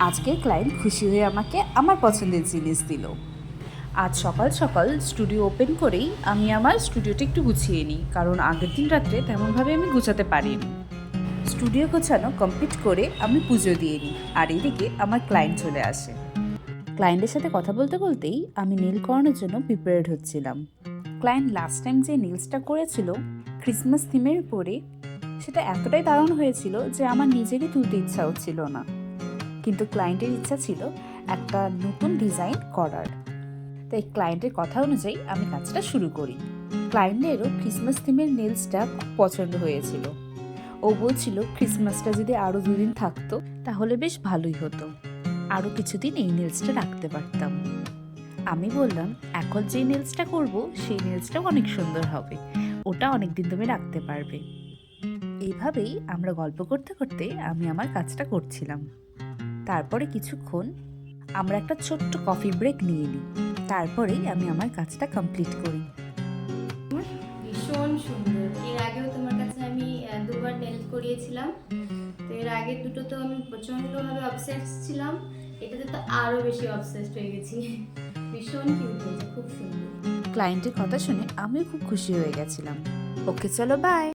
আজকের ক্লায়েন্ট খুশি হয়ে আমাকে আমার পছন্দের জিনিস দিল। আজ সকাল সকাল স্টুডিও ওপেন করেই আমি আমার স্টুডিওটা একটু গুছিয়ে নিই, কারণ আগের দিন রাত্রে তেমনভাবে আমি গুছাতে পারিনি। স্টুডিও গোছানো কমপ্লিট করে আমি পুজো দিয়ে নিই, আর এদিকে আমার ক্লায়েন্ট চলে আসে। ক্লায়েন্টের সাথে কথা বলতে বলতেই আমি নীল করানোর জন্য প্রিপেয়ার্ড হচ্ছিলাম। ক্লায়েন্ট লাস্ট টাইম যে নীলসটা করেছিল ক্রিসমাস থিমের উপরে, সেটা এতটাই দারুণ হয়েছিল যে আমার নিজেরই তুলতে ইচ্ছা হচ্ছিল না, কিন্তু ক্লায়েন্টের ইচ্ছা ছিল একটা নতুন ডিজাইন করার। তাই ক্লায়েন্টের কথা অনুযায়ী আমি কাজটা শুরু করি। ক্লায়েন্টেরও ক্রিসমাস থিমের নেলসটা খুব পছন্দ হয়েছিল। ও বলছিল ক্রিসমাসটা যদি আরও 2 দিন থাকতো তাহলে বেশ ভালোই হতো, আরও কিছুদিন এই নেলসটা রাখতে পারতাম। আমি বললাম এখন যে নেলসটা করব সেই নেলসটাও অনেক সুন্দর হবে, ওটা অনেক দিন তুমি রাখতে পারবে। এইভাবেই আমরা গল্প করতে করতে আমি আমার কাজটা করছিলাম। তারপরে কিছুক্ষণ আমরা একটা ছোট্ট কফি ব্রেক নিয়ে নিই, তারপরেই আমি আমার কাজটা কমপ্লিট করি। ভীষণ সুন্দর। এর আগেও তোমার কাছে আমি 2বার নেল করিয়েছিলাম, তো এর আগের দুটো তো আমি প্রচণ্ডভাবে অবসেসড ছিলাম, এটাতে তো আরও বেশি অবসেসড হয়ে গেছি। ভীষণ কিউট হয়েছে, খুব সুন্দর। ক্লায়েন্টের কথা শুনে আমিও খুব খুশি হয়ে গেছিলাম। ওকে, চলো বাই।